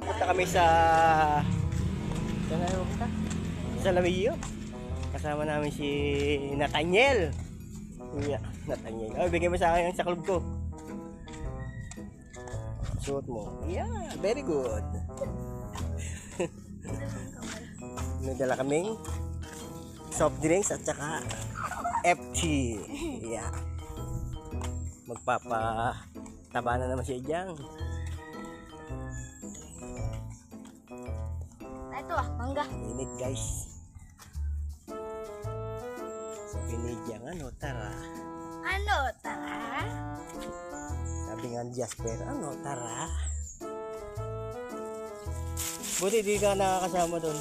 Punta kami sa Lamillo. Kasama namin si Nathaniel. Yeah, Nathaniel. Oh, bigay mo sa akin sa club ko. Suot mo. Yeah, very good. May dala kaming soft drinks at saka FG. Yeah. Magpapataba na naman siya dyan. Ito mangga. Init guys. Sabi ni Jang, ano, tara. Ano, tara? Sabi nga ni Jasper, ano, tara. Buti di ka nakakasama doon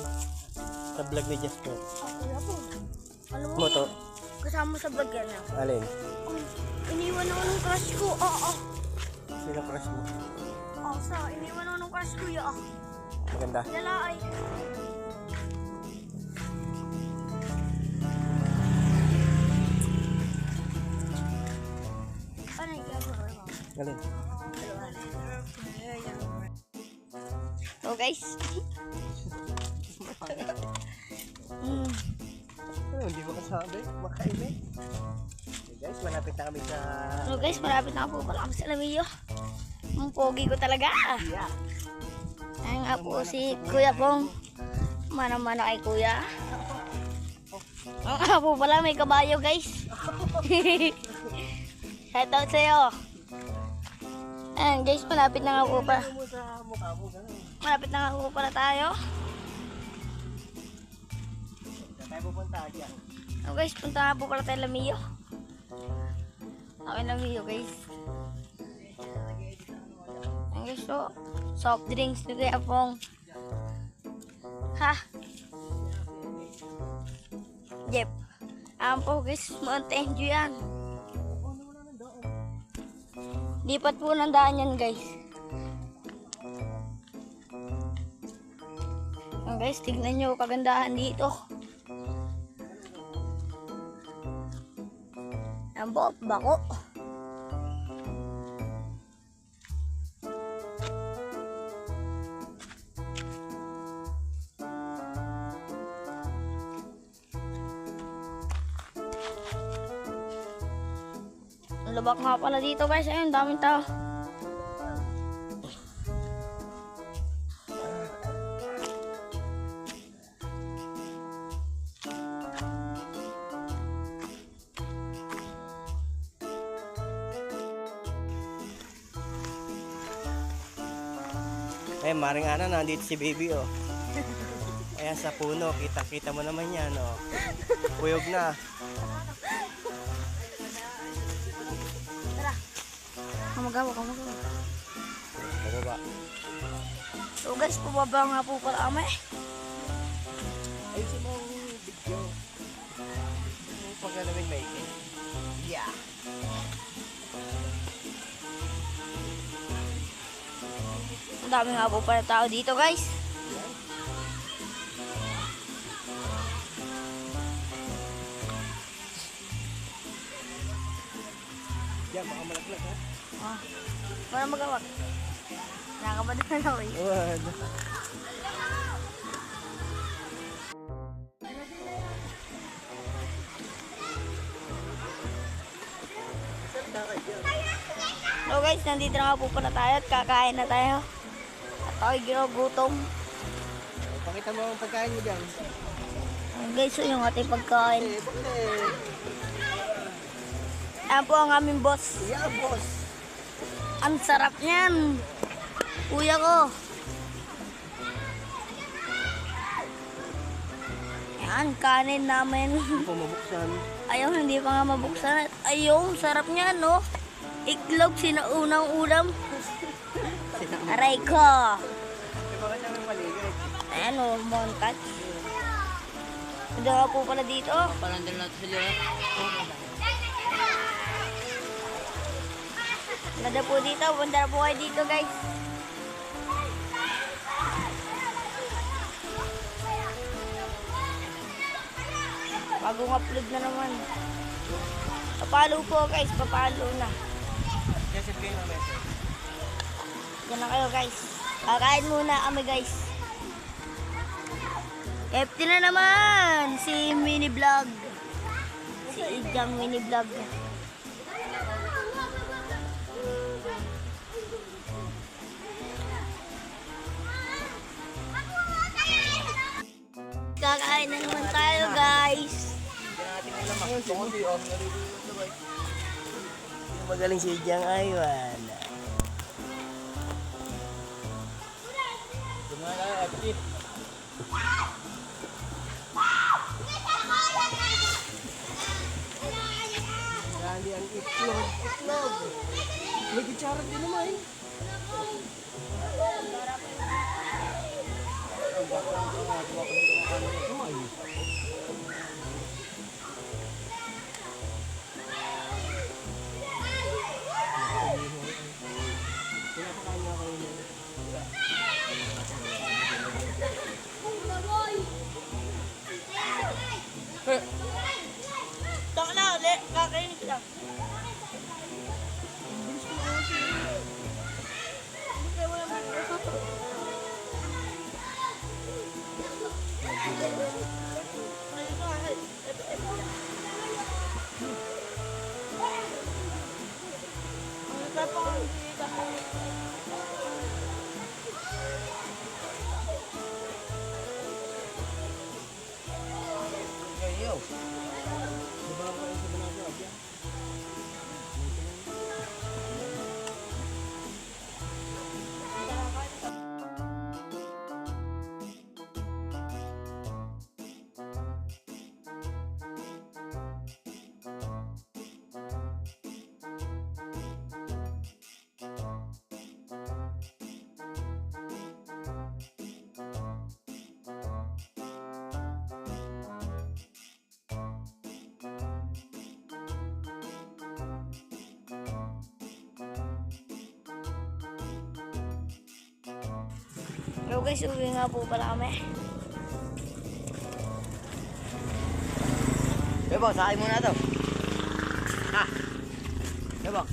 sa vlog ni Jasper. Kuya po. Alam mo, Moto. kasama sa vlog yan. Alin? Iniwan ako ng crush ko. Oo. Sino crush mo? Iniwan ako ng crush ko. Yeah. Maganda. Lalay. Ano yung gagawin mo? Alin? So guys. Ano, hindi mo kasabi? Makaibig. Okay guys, malapit na kami sa... So guys, malapit na po pala kami sa Lamillo. Ang pogi ko talaga. Yeah. Ay nga po si Kuya Pong. Mana-mana kay Kuya. Ang nga po pala may kabayo guys. Shout out sa'yo. Ayan guys, malapit na nga po pala. Malapit na nga po pala tayo. Saan tayo pupunta dyan? So guys, punta nga po pala tayo Lamillo. Okay Lamillo guys. Ayan guys, so soft drinks ni Kuya Pong. Ha? Jep. Ayan po guys, Mountain Dew yan. Lipat po ng daan yan guys. Ayan guys, tignan nyo kagandahan dito. Ayan po, bako. Lubak nga pala dito guys, ayun, daming tao. Eh, maring ana, nandito si baby, oh. Ayan sa puno, kita-kita mo naman yan, oh. Puyog na. Tara. Kamagawa. Baba. So guys, pababa nga po pala kami. Ayusin mo ang video. Yung paglalawin maigit. Yeah. Ang dami nga po pala tao dito guys. Yeah, baka malaglag, ha? Oh, wala magawa. Nakakabad na ako eh. Wala. So guys, nandito na nga po pala tayo at kakain na tayo. At ako'y ginugutom. Pakita mo ang pagkain mo dyan. Guys, so yung ating pagkain. Eh, bakit? Ayan po ang aming boss. Yeah, boss. Ang sarap niyan. Kuya ko. Ayan, kanin namin. Hindi po mabuksan. Ayaw, hindi pa nga mabuksan. Ayaw, sarap niyan, no? Iklog, sinaunang ulam. Aray ko. Eh, bakit namin maligay? Ayan, o, montage. Hindi nga po pala dito. Palandal natin sila. Ganda po dito. Bunda po kayo dito, guys. Bagong upload na naman. Papalo po, guys. Papalo na. Yes, it came a message. Diyan na kayo, guys. Kakain muna kami guys. FT na naman si mini vlog. Si Idyang mini vlog. Kakain na naman tayo guys. Magaling si Ijang Aywan. Dali ang itlog. May kutsara din naman. Taka na ulit, kakainin ko lang. Pero guys, uwi nga po pala kami. Bebang, sakay muna to. Ha? Bebang.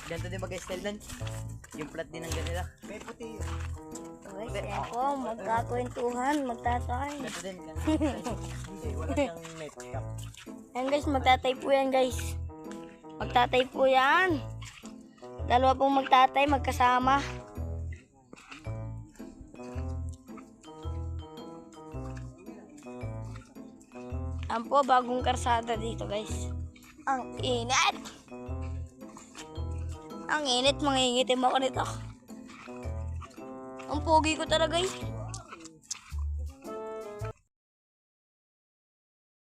Ganito din mag-style nun. Yung plat din ng ganila. May puti yun. Guys, yan po, magkakwentuhan, magtatay. Ganito din. Hindi, wala siyang net shop. Ayan guys, magtatay po yan guys. Magtatay po yan. Dalawa pong magtatay, magkasama. Yan po, bagong karsada dito guys. Ang init! Ang init, mangingitim ako nito. Ang pogi ko talaga guys.